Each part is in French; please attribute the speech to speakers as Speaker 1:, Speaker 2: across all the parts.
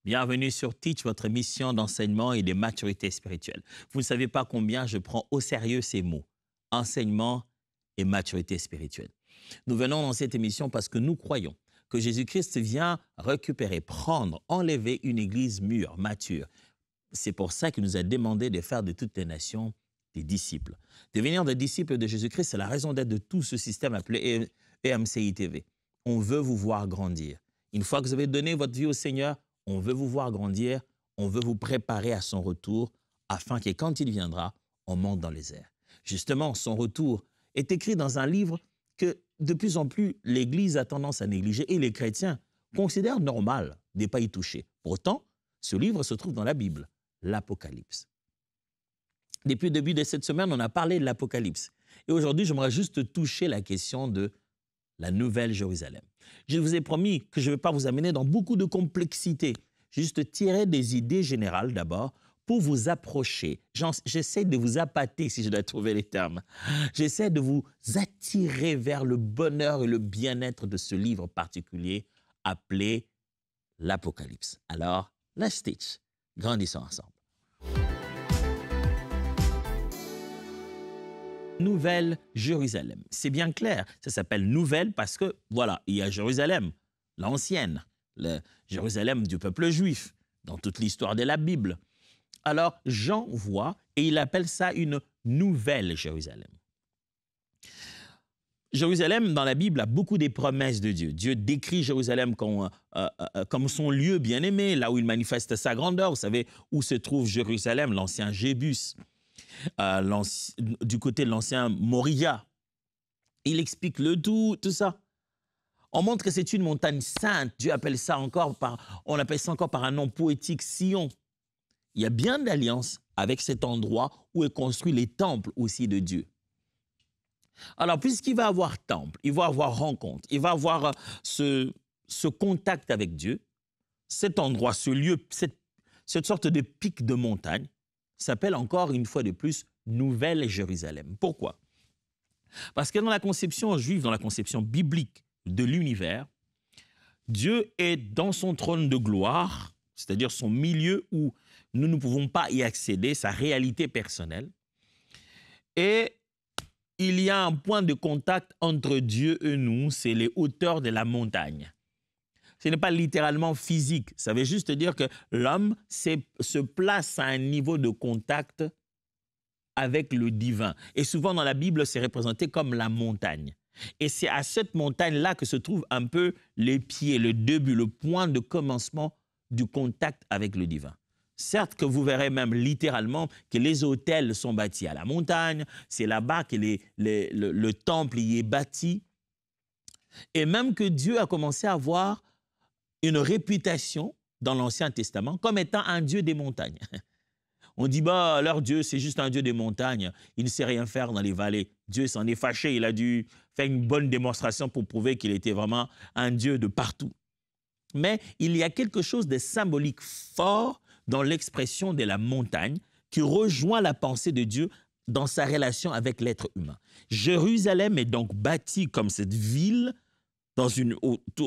Speaker 1: Bienvenue sur Teach, votre émission d'enseignement et de maturité spirituelle. Vous ne savez pas combien je prends au sérieux ces mots, enseignement et maturité spirituelle. Nous venons dans cette émission parce que nous croyons que Jésus-Christ vient récupérer, prendre, enlever une église mûre, mature. C'est pour ça qu'il nous a demandé de faire de toutes les nations des disciples. Devenir des disciples de Jésus-Christ, c'est la raison d'être de tout ce système appelé EMCI-TV. On veut vous voir grandir. Une fois que vous avez donné votre vie au Seigneur, on veut vous voir grandir, on veut vous préparer à son retour, afin que quand il viendra, on monte dans les airs. Justement, son retour est écrit dans un livre que de plus en plus l'Église a tendance à négliger et les chrétiens considèrent normal de ne pas y toucher. Pourtant, ce livre se trouve dans la Bible, l'Apocalypse. Depuis le début de cette semaine, on a parlé de l'Apocalypse. Et aujourd'hui, j'aimerais juste toucher la question de la Nouvelle Jérusalem. Je vous ai promis que je ne vais pas vous amener dans beaucoup de complexité, juste tirer des idées générales d'abord pour vous approcher. J'essaie de vous appâter, si je dois trouver les termes. J'essaie de vous attirer vers le bonheur et le bien-être de ce livre particulier appelé l'Apocalypse. Alors, let's teach. Grandissons ensemble. Nouvelle Jérusalem. C'est bien clair, ça s'appelle Nouvelle parce que, voilà, il y a Jérusalem, l'ancienne, le Jérusalem du peuple juif, dans toute l'histoire de la Bible. Alors, Jean voit et il appelle ça une Nouvelle Jérusalem. Jérusalem, dans la Bible, a beaucoup des promesses de Dieu. Dieu décrit Jérusalem comme son lieu bien-aimé, là où il manifeste sa grandeur. Vous savez où se trouve Jérusalem, l'ancien Jébus. Du côté de l'ancien Moria. Il explique le tout ça. On montre que c'est une montagne sainte. Dieu appelle ça on appelle ça encore par un nom poétique, Sion. Il y a bien d'alliance avec cet endroit où est construit les temples aussi de Dieu. Alors, puisqu'il va avoir temple, il va avoir rencontre, il va avoir ce contact avec Dieu, cet endroit, ce lieu, cette sorte de pic de montagne, s'appelle encore une fois de plus Nouvelle Jérusalem. Pourquoi? Parce que dans la conception juive, dans la conception biblique de l'univers, Dieu est dans son trône de gloire, c'est-à-dire son milieu où nous ne pouvons pas y accéder, sa réalité personnelle. Et il y a un point de contact entre Dieu et nous, c'est les hauteurs de la montagne. Ce n'est pas littéralement physique. Ça veut juste dire que l'homme se place à un niveau de contact avec le divin. Et souvent dans la Bible, c'est représenté comme la montagne. Et c'est à cette montagne-là que se trouvent un peu les pieds, le début, le point de commencement du contact avec le divin. Certes que vous verrez même littéralement que les autels sont bâtis à la montagne, c'est là-bas que le temple y est bâti. Et même que Dieu a commencé à avoir une réputation dans l'Ancien Testament comme étant un Dieu des montagnes. On dit, leur Dieu, c'est juste un Dieu des montagnes. Il ne sait rien faire dans les vallées. Dieu s'en est fâché. Il a dû faire une bonne démonstration pour prouver qu'il était vraiment un Dieu de partout. Mais il y a quelque chose de symbolique fort dans l'expression de la montagne qui rejoint la pensée de Dieu dans sa relation avec l'être humain. Jérusalem est donc bâtie comme cette ville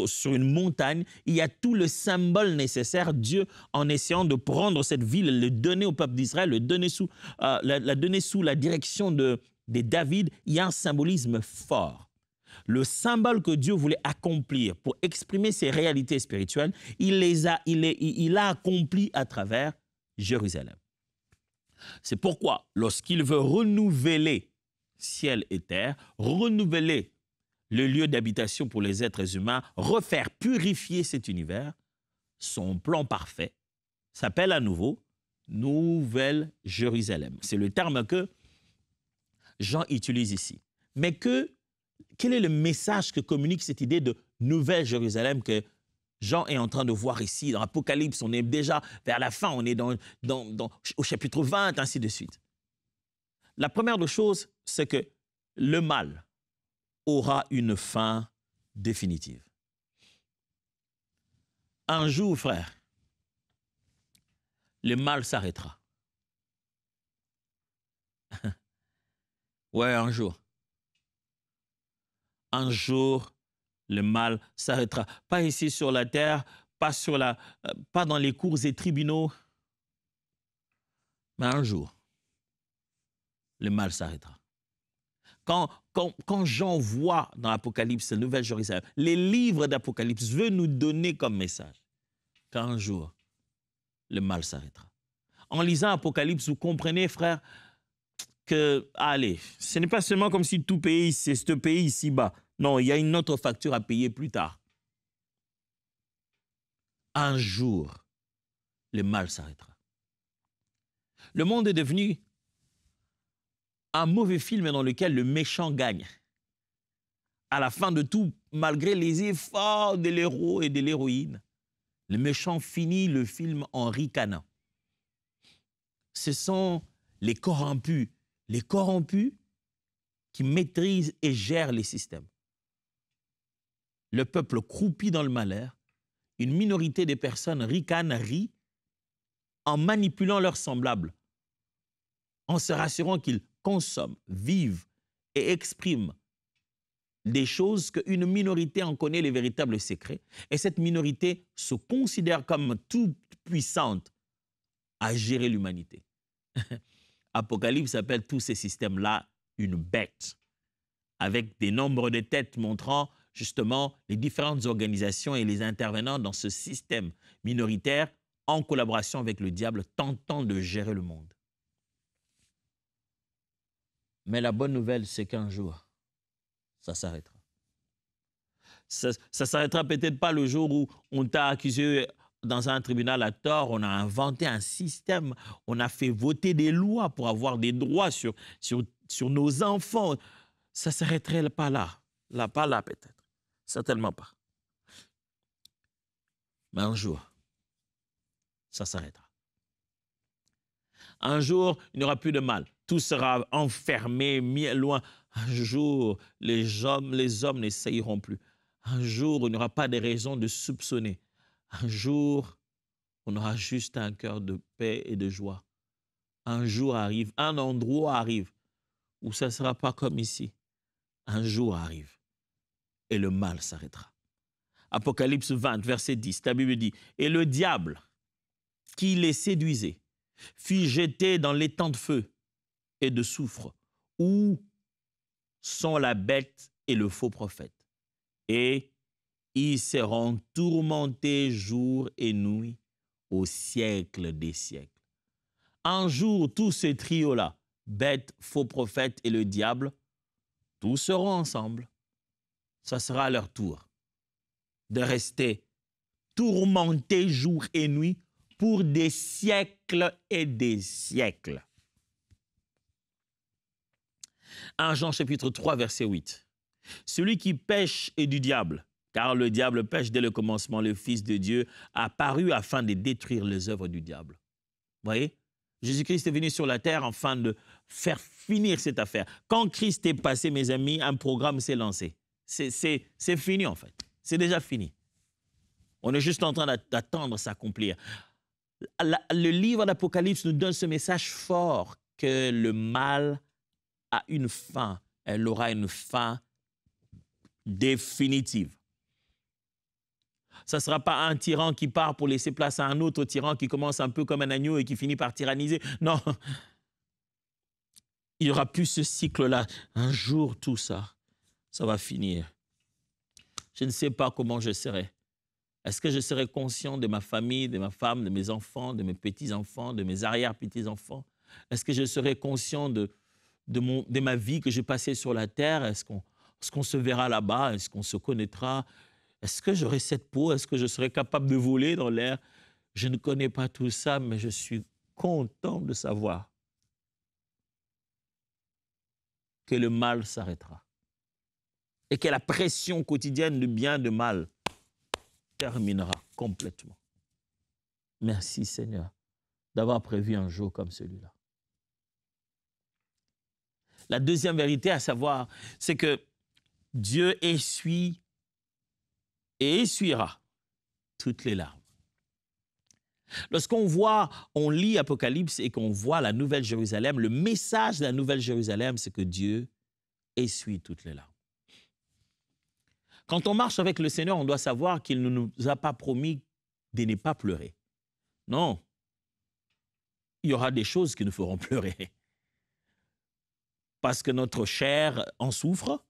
Speaker 1: sur une montagne, il y a tout le symbole nécessaire. Dieu, en essayant de prendre cette ville, le donner au peuple d'Israël, la donner sous la direction de David, il y a un symbolisme fort. Le symbole que Dieu voulait accomplir pour exprimer ses réalités spirituelles, il a accompli à travers Jérusalem. C'est pourquoi, lorsqu'il veut renouveler ciel et terre, renouveler le lieu d'habitation pour les êtres humains, refaire, purifier cet univers, son plan parfait s'appelle à nouveau Nouvelle Jérusalem. C'est le terme que Jean utilise ici. Mais quel est le message que communique cette idée de Nouvelle Jérusalem que Jean est en train de voir ici dans l'Apocalypse? On est déjà vers la fin, on est au chapitre 20, ainsi de suite. La première des choses, c'est que le mal aura une fin définitive. Un jour, frère, le mal s'arrêtera. Ouais, un jour. Un jour, le mal s'arrêtera. Pas ici sur la terre, pas, pas dans les cours et tribunaux. Mais un jour, le mal s'arrêtera. Quand Jean voit dans l'Apocalypse, la Nouvelle Jérusalem, les livres d'Apocalypse veulent nous donner comme message qu'un jour, le mal s'arrêtera. En lisant Apocalypse, vous comprenez, frère, que, allez, ce n'est pas seulement comme si tout pays, c'est ce pays ici-bas. Non, il y a une autre facture à payer plus tard. Un jour, le mal s'arrêtera. Le monde est devenu un mauvais film dans lequel le méchant gagne. À la fin de tout, malgré les efforts de l'héros et de l'héroïne, le méchant finit le film en ricanant. Ce sont les corrompus qui maîtrisent et gèrent les systèmes. Le peuple croupit dans le malheur, une minorité de personnes ricanent, rient, en manipulant leurs semblables, en se rassurant qu'ils consomment, vivent et expriment des choses qu'une minorité en connaît les véritables secrets. Et cette minorité se considère comme toute puissante à gérer l'humanité. Apocalypse appelle tous ces systèmes-là une bête, avec des nombres de têtes montrant justement les différentes organisations et les intervenants dans ce système minoritaire en collaboration avec le diable, tentant de gérer le monde. Mais la bonne nouvelle, c'est qu'un jour, ça s'arrêtera. Ça s'arrêtera peut-être pas le jour où on t'a accusé dans un tribunal à tort, on a inventé un système, on a fait voter des lois pour avoir des droits sur nos enfants. Ça ne s'arrêterait pas là. Pas là peut-être. Certainement pas. Mais un jour, ça s'arrêtera. Un jour, il n'y aura plus de mal. Tout sera enfermé, mis loin. Un jour, les hommes n'essayeront plus. Un jour, il n'y aura pas de raison de soupçonner. Un jour, on aura juste un cœur de paix et de joie. Un jour arrive, un endroit arrive où ça ne sera pas comme ici. Un jour arrive et le mal s'arrêtera. Apocalypse 20, verset 10, la Bible dit « Et le diable, qui les séduisait, fut jeté dans l'étang de feu et de soufre, où sont la bête et le faux prophète. Et ils seront tourmentés jour et nuit au siècle des siècles. » Un jour, tous ces trios-là, bête, faux prophète et le diable, tous seront ensemble. Ça sera à leur tour de rester tourmentés jour et nuit pour des siècles et des siècles. 1 Jean chapitre 3, verset 8. Celui qui pêche est du diable, car le diable pêche dès le commencement. Le Fils de Dieu apparu afin de détruire les œuvres du diable. Vous voyez? Jésus-Christ est venu sur la terre afin de faire finir cette affaire. Quand Christ est passé, mes amis, un programme s'est lancé. C'est fini en fait. C'est déjà fini. On est juste en train d'attendre s'accomplir. Le livre d'Apocalypse nous donne ce message fort que le mal a une fin. Elle aura une fin définitive. Ça ne sera pas un tyran qui part pour laisser place à un autre tyran qui commence un peu comme un agneau et qui finit par tyranniser. Non. Il n'y aura plus ce cycle-là. Un jour, tout ça, ça va finir. Je ne sais pas comment je serai. Est-ce que je serai conscient de ma famille, de ma femme, de mes enfants, de mes petits-enfants, de mes arrière-petits-enfants? Est-ce que je serai conscient de ma vie que j'ai passée sur la terre? Est-ce qu'on se verra là-bas? Est-ce qu'on se connaîtra? Est-ce que j'aurai cette peau? Est-ce que je serai capable de voler dans l'air? Je ne connais pas tout ça, mais je suis content de savoir que le mal s'arrêtera et que la pression quotidienne de bien, de mal, terminera complètement. Merci Seigneur d'avoir prévu un jour comme celui-là. La deuxième vérité à savoir, c'est que Dieu essuie et essuiera toutes les larmes. Lorsqu'on lit Apocalypse et qu'on voit la Nouvelle Jérusalem, le message de la Nouvelle Jérusalem, c'est que Dieu essuie toutes les larmes. Quand on marche avec le Seigneur, on doit savoir qu'il ne nous a pas promis de ne pas pleurer. Non. Il y aura des choses qui nous feront pleurer. Parce que notre chair en souffre,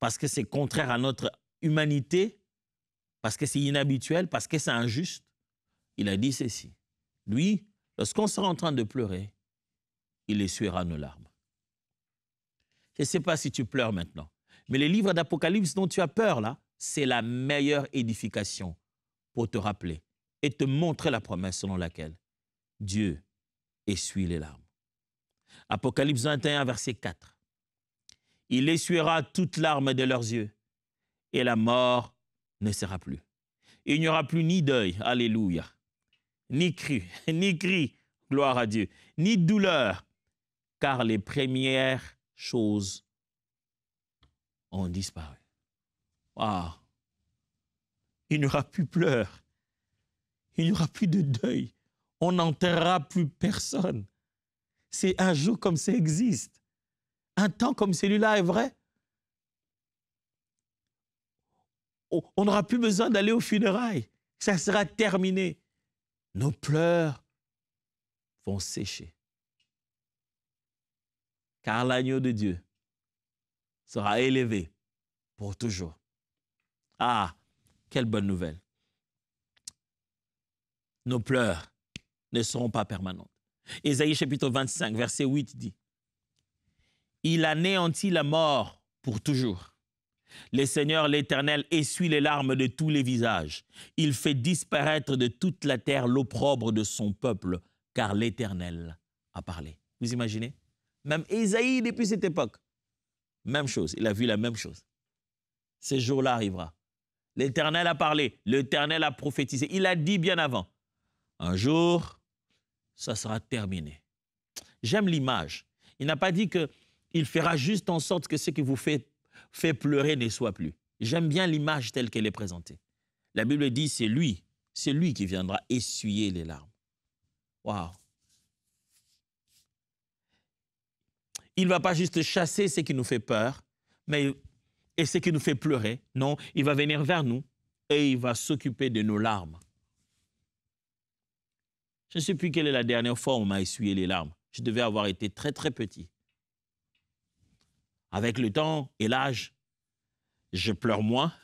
Speaker 1: parce que c'est contraire à notre humanité, parce que c'est inhabituel, parce que c'est injuste. Il a dit ceci. Lui, lorsqu'on sera en train de pleurer, il essuiera nos larmes. Je ne sais pas si tu pleures maintenant, mais les livres d'Apocalypse dont tu as peur, là, c'est la meilleure édification pour te rappeler et te montrer la promesse selon laquelle Dieu essuie les larmes. Apocalypse 21, verset 4. Il essuiera toute larme de leurs yeux et la mort ne sera plus. Il n'y aura plus ni deuil, alléluia, ni cri, gloire à Dieu, ni douleur, car les premières choses ont disparu. Wow. Il n'y aura plus pleurs, il n'y aura plus de deuil, on n'enterrera plus personne. C'est un jour comme ça existe. Un temps comme celui-là est vrai. On n'aura plus besoin d'aller aux funérailles. Ça sera terminé. Nos pleurs vont sécher. Car l'agneau de Dieu sera élevé pour toujours. Ah, quelle bonne nouvelle. Nos pleurs ne seront pas permanentes. Ésaïe chapitre 25, verset 8 dit « Il anéantit la mort pour toujours. Le Seigneur l'Éternel essuie les larmes de tous les visages. Il fait disparaître de toute la terre l'opprobre de son peuple, car l'Éternel a parlé. » Vous imaginez? Même Ésaïe, depuis cette époque, même chose, il a vu la même chose. Ce jour-là arrivera. L'Éternel a parlé, l'Éternel a prophétisé. Il a dit bien avant, un jour, ça sera terminé. J'aime l'image. Il n'a pas dit qu'il fera juste en sorte que ce qui vous fait pleurer ne soit plus. J'aime bien l'image telle qu'elle est présentée. La Bible dit, c'est lui qui viendra essuyer les larmes. Waouh! Il ne va pas juste chasser ce qui nous fait peur, et ce qui nous fait pleurer. Non, il va venir vers nous et il va s'occuper de nos larmes. Je ne sais plus quelle est la dernière fois où on m'a essuyé les larmes. Je devais avoir été très, très petit. Avec le temps et l'âge, je pleure moins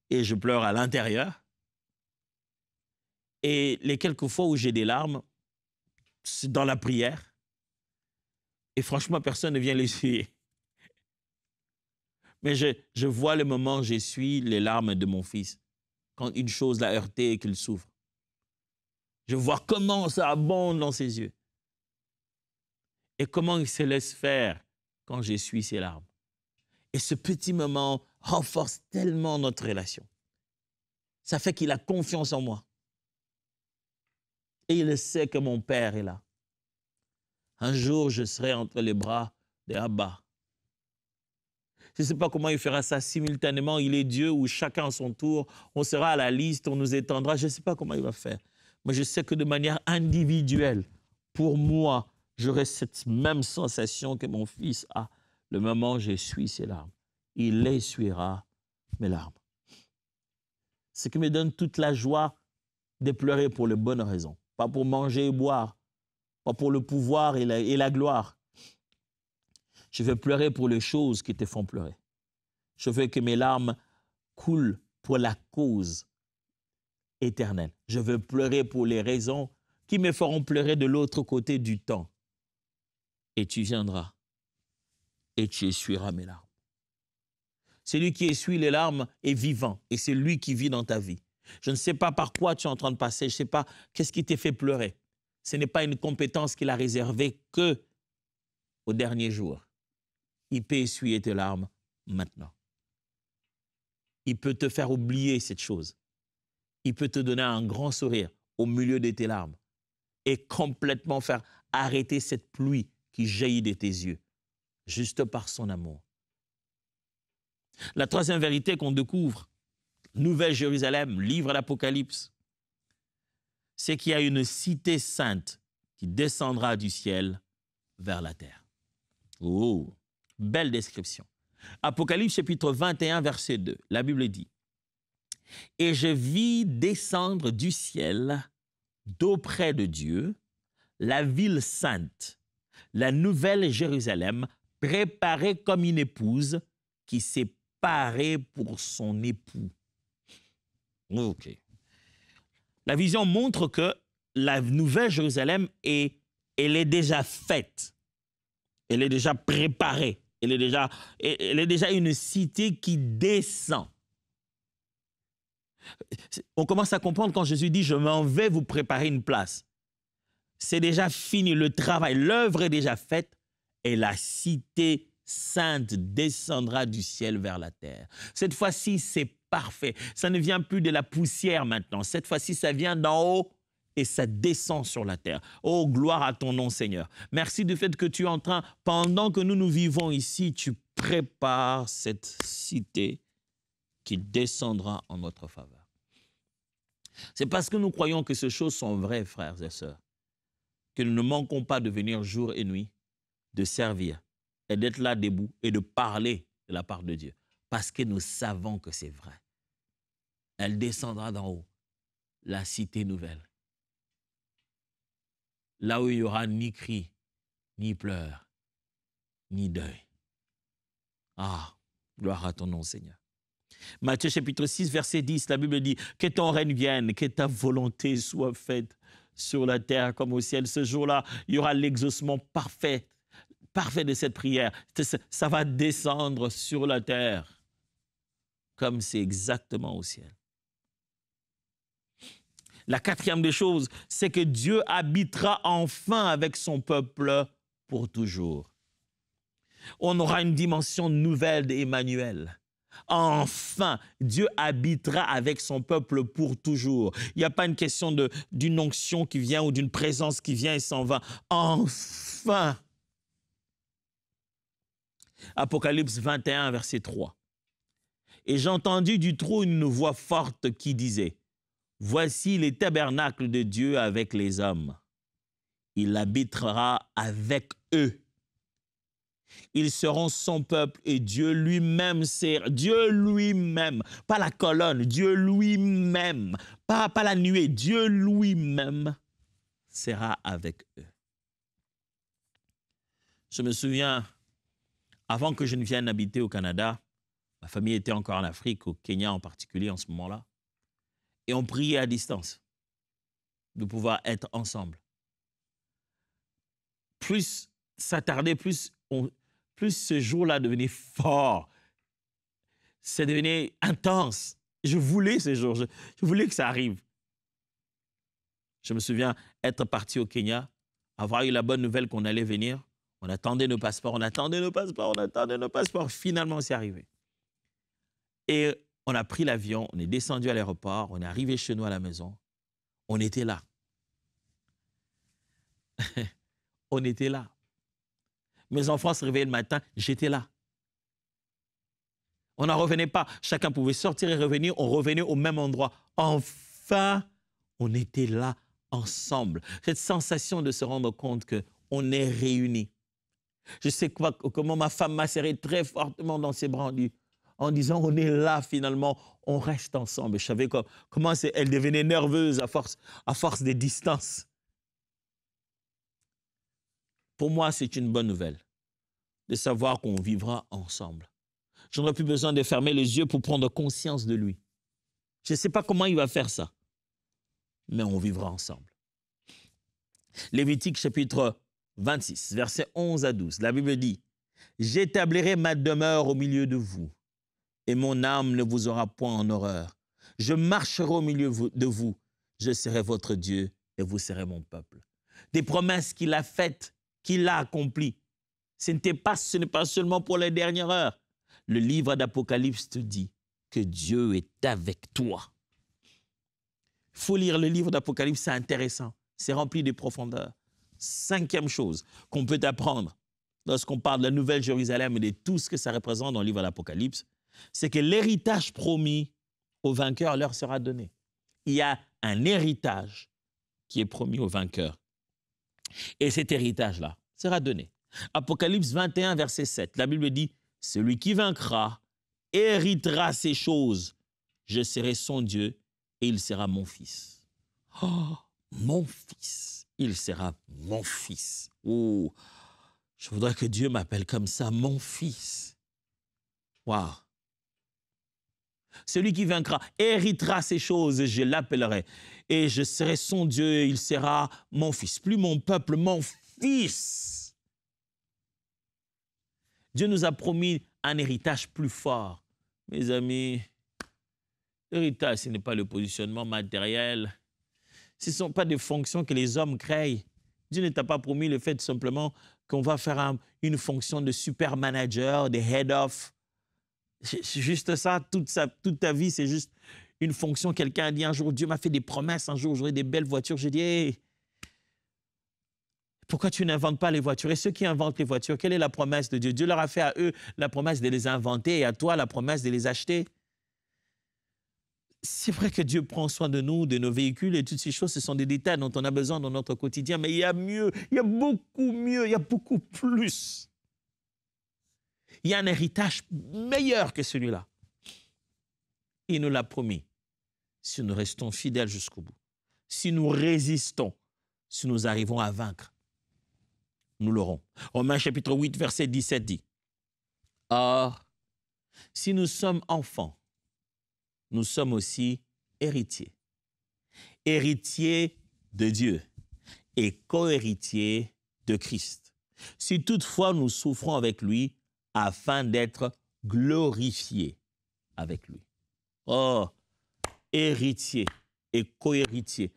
Speaker 1: et je pleure à l'intérieur. Et les quelques fois où j'ai des larmes, c'est dans la prière. Et franchement, personne ne vient l'essuyer. Mais je vois le moment où j'essuie les larmes de mon fils, quand une chose l'a heurté et qu'il souffre. Je vois comment ça abonde dans ses yeux. Et comment il se laisse faire quand j'essuie ses larmes. Et ce petit moment renforce tellement notre relation. Ça fait qu'il a confiance en moi. Et il sait que mon Père est là. Un jour, je serai entre les bras de Abba. Je ne sais pas comment il fera ça simultanément. Il est Dieu ou chacun à son tour. On sera à la liste, on nous étendra. Je ne sais pas comment il va faire. Mais je sais que de manière individuelle, pour moi, j'aurai cette même sensation que mon fils a le moment où j'essuie ses larmes. Il essuiera mes larmes. Ce qui me donne toute la joie de pleurer pour les bonnes raisons. Pas pour manger et boire, pas pour le pouvoir et la gloire. Je veux pleurer pour les choses qui te font pleurer. Je veux que mes larmes coulent pour la cause éternelle. Je veux pleurer pour les raisons qui me feront pleurer de l'autre côté du temps. Et tu viendras et tu essuieras mes larmes. Celui qui essuie les larmes est vivant et c'est lui qui vit dans ta vie. Je ne sais pas par quoi tu es en train de passer, je ne sais pas qu'est-ce qui t'a fait pleurer. Ce n'est pas une compétence qu'il a réservée qu'au dernier jour. Il peut essuyer tes larmes maintenant. Il peut te faire oublier cette chose. Il peut te donner un grand sourire au milieu de tes larmes et complètement faire arrêter cette pluie qui jaillit de tes yeux, juste par son amour. La troisième vérité qu'on découvre, Nouvelle Jérusalem, livre d'Apocalypse, c'est qu'il y a une cité sainte qui descendra du ciel vers la terre. Oh, belle description. Apocalypse chapitre 21, verset 2, la Bible dit Et je vis descendre du ciel, d'auprès de Dieu, la ville sainte, la nouvelle Jérusalem, préparée comme une épouse qui s'est parée pour son époux. OK. La vision montre que la nouvelle Jérusalem elle est déjà faite. Elle est déjà préparée. Elle est déjà une cité qui descend. On commence à comprendre quand Jésus dit « Je m'en vais vous préparer une place ». C'est déjà fini, le travail, l'œuvre est déjà faite et la cité sainte descendra du ciel vers la terre. Cette fois-ci, c'est parfait. Ça ne vient plus de la poussière maintenant. Cette fois-ci, ça vient d'en haut et ça descend sur la terre. Oh, gloire à ton nom, Seigneur. Merci du fait que tu es en train, pendant que nous vivons ici, tu prépares cette cité qui descendra en notre faveur. C'est parce que nous croyons que ces choses sont vraies, frères et sœurs, que nous ne manquons pas de venir jour et nuit, de servir et d'être là debout et de parler de la part de Dieu. Parce que nous savons que c'est vrai. Elle descendra d'en haut, la cité nouvelle. Là où il n'y aura ni cri, ni pleurs, ni deuil. Ah, gloire à ton nom, Seigneur. Matthieu chapitre 6, verset 10, la Bible dit « Que ton règne vienne, que ta volonté soit faite sur la terre comme au ciel. » Ce jour-là, il y aura l'exaucement parfait de cette prière. Ça va descendre sur la terre comme c'est exactement au ciel. La quatrième des choses, c'est que Dieu habitera enfin avec son peuple pour toujours. On aura une dimension nouvelle d'Emmanuel. Enfin, Dieu habitera avec son peuple pour toujours. Il n'y a pas une question d'une onction qui vient ou d'une présence qui vient et s'en va. Enfin. Apocalypse 21, verset 3. Et j'ai entendu du trône une voix forte qui disait « Voici les tabernacles de Dieu avec les hommes. Il habitera avec eux. Ils seront son peuple et Dieu lui-même, Dieu lui-même, pas la colonne, Dieu lui-même, pas la nuée, Dieu lui-même sera avec eux. » Je me souviens, avant que je ne vienne habiter au Canada, ma famille était encore en Afrique, au Kenya en particulier en ce moment-là, et on priait à distance de pouvoir être ensemble. Plus ça tardait, plus ce jour-là devenait fort. Ça devenait intense. Je voulais ce jour, je voulais que ça arrive. Je me souviens être parti au Kenya, avoir eu la bonne nouvelle qu'on allait venir. On attendait nos passeports, Finalement, c'est arrivé. Et on a pris l'avion, on est descendu à l'aéroport, on est arrivé chez nous à la maison. On était là. On était là. Mes enfants se réveillaient le matin, j'étais là. On n'en revenait pas. Chacun pouvait sortir et revenir. On revenait au même endroit. Enfin, on était là ensemble. Cette sensation de se rendre compte qu'on est réunis. Je sais comment ma femme m'a serré très fortement dans ses bras en disant on est là finalement, on reste ensemble. Je savais comment elle devenait nerveuse à force des distances. Pour moi, c'est une bonne nouvelle de savoir qu'on vivra ensemble. Je n'aurai plus besoin de fermer les yeux pour prendre conscience de lui. Je ne sais pas comment il va faire ça, mais on vivra ensemble. Lévitique chapitre 26, versets 11 à 12, la Bible dit « J'établirai ma demeure au milieu de vous, et mon âme ne vous aura point en horreur. Je marcherai au milieu de vous, je serai votre Dieu, et vous serez mon peuple. » Des promesses qu'il a faites, qu'il a accomplies. Ce n'est pas seulement pour les dernières heures. Le livre d'Apocalypse te dit que Dieu est avec toi. Il faut lire le livre d'Apocalypse, c'est intéressant. C'est rempli de profondeur. Cinquième chose qu'on peut apprendre lorsqu'on parle de la Nouvelle Jérusalem et de tout ce que ça représente dans le livre d'Apocalypse, c'est que l'héritage promis aux vainqueurs leur sera donné. Il y a un héritage qui est promis aux vainqueurs. Et cet héritage-là sera donné. Apocalypse 21, verset 7, la Bible dit « Celui qui vaincra héritera ces choses je serai son Dieu et il sera mon fils. Oh, mon fils, il sera mon fils. Oh, je voudrais que Dieu m'appelle comme ça, mon fils. Waouh. Celui qui vaincra héritera ces choses, je l'appellerai. Et je serai son Dieu, il sera mon fils. Plus mon peuple, mon fils. Dieu nous a promis un héritage plus fort. Mes amis, l'héritage, ce n'est pas le positionnement matériel. Ce ne sont pas des fonctions que les hommes créent. Dieu ne t'a pas promis le fait simplement qu'on va faire une fonction de super manager, de head of. C'est juste ça, toute ta vie, c'est juste une fonction. Quelqu'un a dit un jour, Dieu m'a fait des promesses, un jour j'aurai des belles voitures. J'ai dit, hey, pourquoi tu n'inventes pas les voitures? Et ceux qui inventent les voitures, quelle est la promesse de Dieu? Dieu leur a fait à eux la promesse de les inventer et à toi la promesse de les acheter. C'est vrai que Dieu prend soin de nous, de nos véhicules et toutes ces choses, ce sont des détails dont on a besoin dans notre quotidien, mais il y a mieux, il y a beaucoup mieux, il y a beaucoup plus. Il y a un héritage meilleur que celui-là. Il nous l'a promis. Si nous restons fidèles jusqu'au bout, si nous résistons, si nous arrivons à vaincre, nous l'aurons. Romains chapitre 8, verset 17 dit, « Or, si nous sommes enfants, nous sommes aussi héritiers. Héritiers de Dieu et co-héritiers de Christ. Si toutefois nous souffrons avec lui, afin d'être glorifiés avec lui. » Oh, héritier et co-héritier.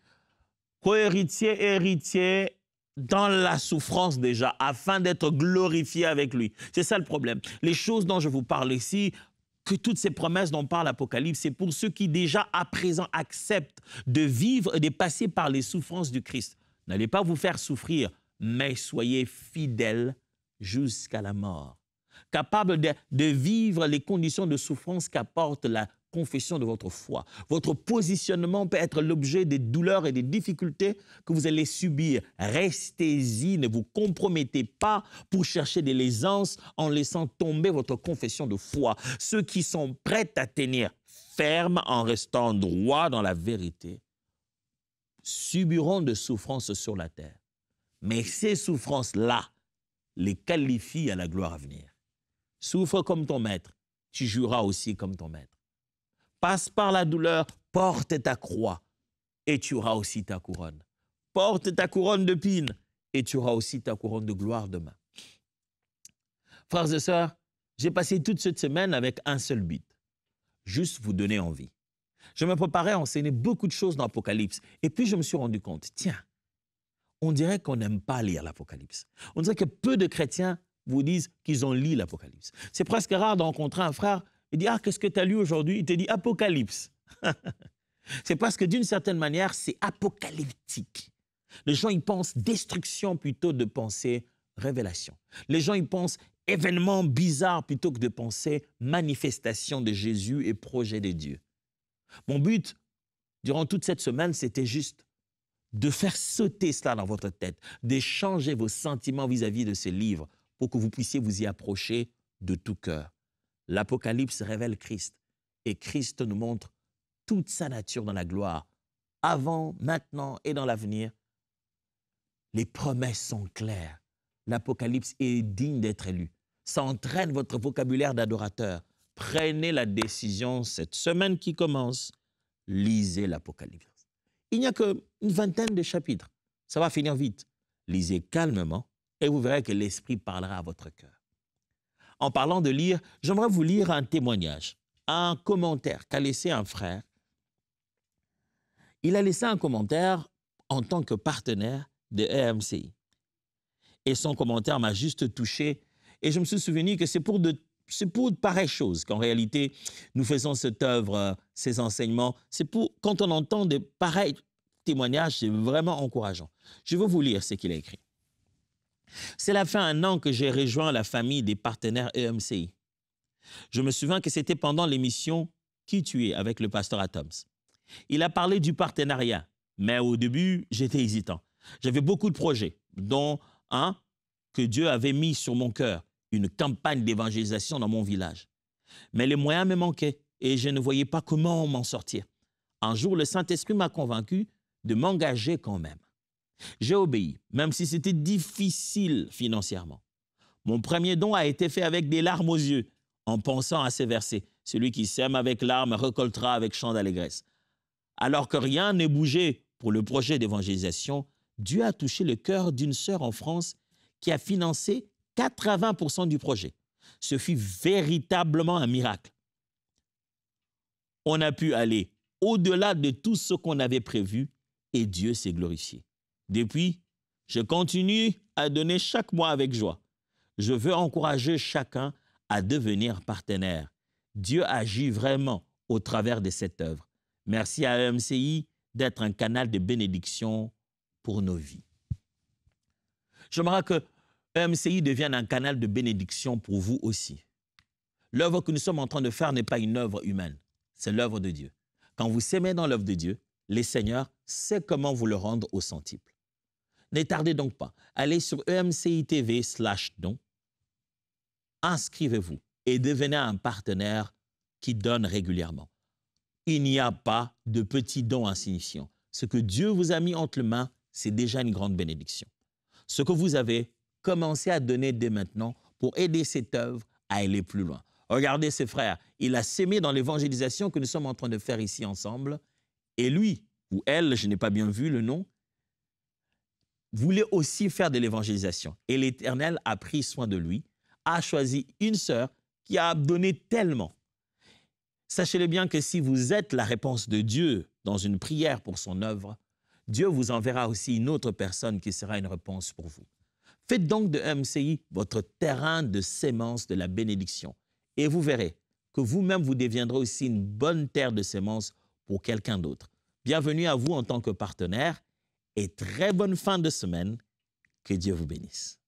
Speaker 1: Co-héritier, héritier dans la souffrance déjà, afin d'être glorifié avec lui. C'est ça le problème. Les choses dont je vous parle ici, que toutes ces promesses dont parle l'Apocalypse, c'est pour ceux qui déjà à présent acceptent de vivre et de passer par les souffrances du Christ. N'allez pas vous faire souffrir, mais soyez fidèles jusqu'à la mort. Capable de vivre les conditions de souffrance qu'apporte la confession de votre foi. Votre positionnement peut être l'objet des douleurs et des difficultés que vous allez subir. Restez-y, ne vous compromettez pas pour chercher de l'aisance en laissant tomber votre confession de foi. Ceux qui sont prêts à tenir ferme en restant droit dans la vérité subiront de souffrances sur la terre. Mais ces souffrances-là les qualifient à la gloire à venir. Souffre comme ton maître, tu jouiras aussi comme ton maître. Passe par la douleur, porte ta croix et tu auras aussi ta couronne. Porte ta couronne de pine et tu auras aussi ta couronne de gloire demain. Frères et sœurs, j'ai passé toute cette semaine avec un seul but, juste vous donner envie. Je me préparais à enseigner beaucoup de choses dans l'Apocalypse et puis je me suis rendu compte, tiens, on dirait qu'on n'aime pas lire l'Apocalypse. On dirait que peu de chrétiens vous disent qu'ils ont lu l'Apocalypse. C'est presque rare de rencontrer un frère, il dit « Ah, qu'est-ce que tu as lu aujourd'hui ?» Il te dit « Apocalypse ». C'est parce que d'une certaine manière, c'est apocalyptique. Les gens, ils pensent destruction plutôt de penser révélation. Les gens, ils pensent événements bizarres plutôt que de penser manifestation de Jésus et projet de Dieu. Mon but, durant toute cette semaine, c'était juste de faire sauter cela dans votre tête, d'échanger vos sentiments vis-à-vis de ces livres pour que vous puissiez vous y approcher de tout cœur. L'Apocalypse révèle Christ et Christ nous montre toute sa nature dans la gloire, avant, maintenant et dans l'avenir. Les promesses sont claires. L'Apocalypse est digne d'être lu. Ça entraîne votre vocabulaire d'adorateur. Prenez la décision cette semaine qui commence. Lisez l'Apocalypse. Il n'y a qu'une vingtaine de chapitres. Ça va finir vite. Lisez calmement et vous verrez que l'Esprit parlera à votre cœur. En parlant de lire, j'aimerais vous lire un témoignage, un commentaire qu'a laissé un frère. Il a laissé un commentaire en tant que partenaire de EMCI. Et son commentaire m'a juste touché. Et je me suis souvenu que c'est pour de pareilles choses qu'en réalité, nous faisons cette œuvre, ces enseignements. C'est pour, quand on entend de pareils témoignages, c'est vraiment encourageant. Je vais vous lire ce qu'il a écrit. Cela fait 1 an que j'ai rejoint la famille des partenaires EMCI. Je me souviens que c'était pendant l'émission « Qui tu es » avec le pasteur Atoms. Il a parlé du partenariat, mais au début, j'étais hésitant. J'avais beaucoup de projets, dont un que Dieu avait mis sur mon cœur, une campagne d'évangélisation dans mon village. Mais les moyens me manquaient. et je ne voyais pas comment m'en sortir. Un jour, le Saint-Esprit m'a convaincu de m'engager quand même. J'ai obéi, même si c'était difficile financièrement. Mon premier don a été fait avec des larmes aux yeux, en pensant à ces versets. Celui qui sème avec larmes récoltera avec chant d'allégresse. Alors que rien n'est bougé pour le projet d'évangélisation, Dieu a touché le cœur d'une sœur en France qui a financé 80% du projet. Ce fut véritablement un miracle. On a pu aller au-delà de tout ce qu'on avait prévu et Dieu s'est glorifié. Depuis, je continue à donner chaque mois avec joie. Je veux encourager chacun à devenir partenaire. Dieu agit vraiment au travers de cette œuvre. Merci à EMCI d'être un canal de bénédiction pour nos vies. J'aimerais que EMCI devienne un canal de bénédiction pour vous aussi. L'œuvre que nous sommes en train de faire n'est pas une œuvre humaine, c'est l'œuvre de Dieu. Quand vous s'aimez dans l'œuvre de Dieu, le Seigneur sait comment vous le rendre au centuple. Ne tardez donc pas. Allez sur emci.tv/don, inscrivez-vous et devenez un partenaire qui donne régulièrement. Il n'y a pas de petits dons insignifiants. Ce que Dieu vous a mis entre les mains, c'est déjà une grande bénédiction. Ce que vous avez, commencez à donner dès maintenant pour aider cette œuvre à aller plus loin. Regardez ses frères, il a sémé dans l'évangélisation que nous sommes en train de faire ici ensemble. Et lui, ou elle, je n'ai pas bien vu le nom, voulait aussi faire de l'évangélisation. Et l'Éternel a pris soin de lui, a choisi une sœur qui a donné tellement. Sachez-le bien que si vous êtes la réponse de Dieu dans une prière pour son œuvre, Dieu vous enverra aussi une autre personne qui sera une réponse pour vous. Faites donc de EMCI votre terrain de sémence de la bénédiction. Et vous verrez que vous-même, vous deviendrez aussi une bonne terre de sémence pour quelqu'un d'autre. Bienvenue à vous en tant que partenaire et très bonne fin de semaine. Que Dieu vous bénisse.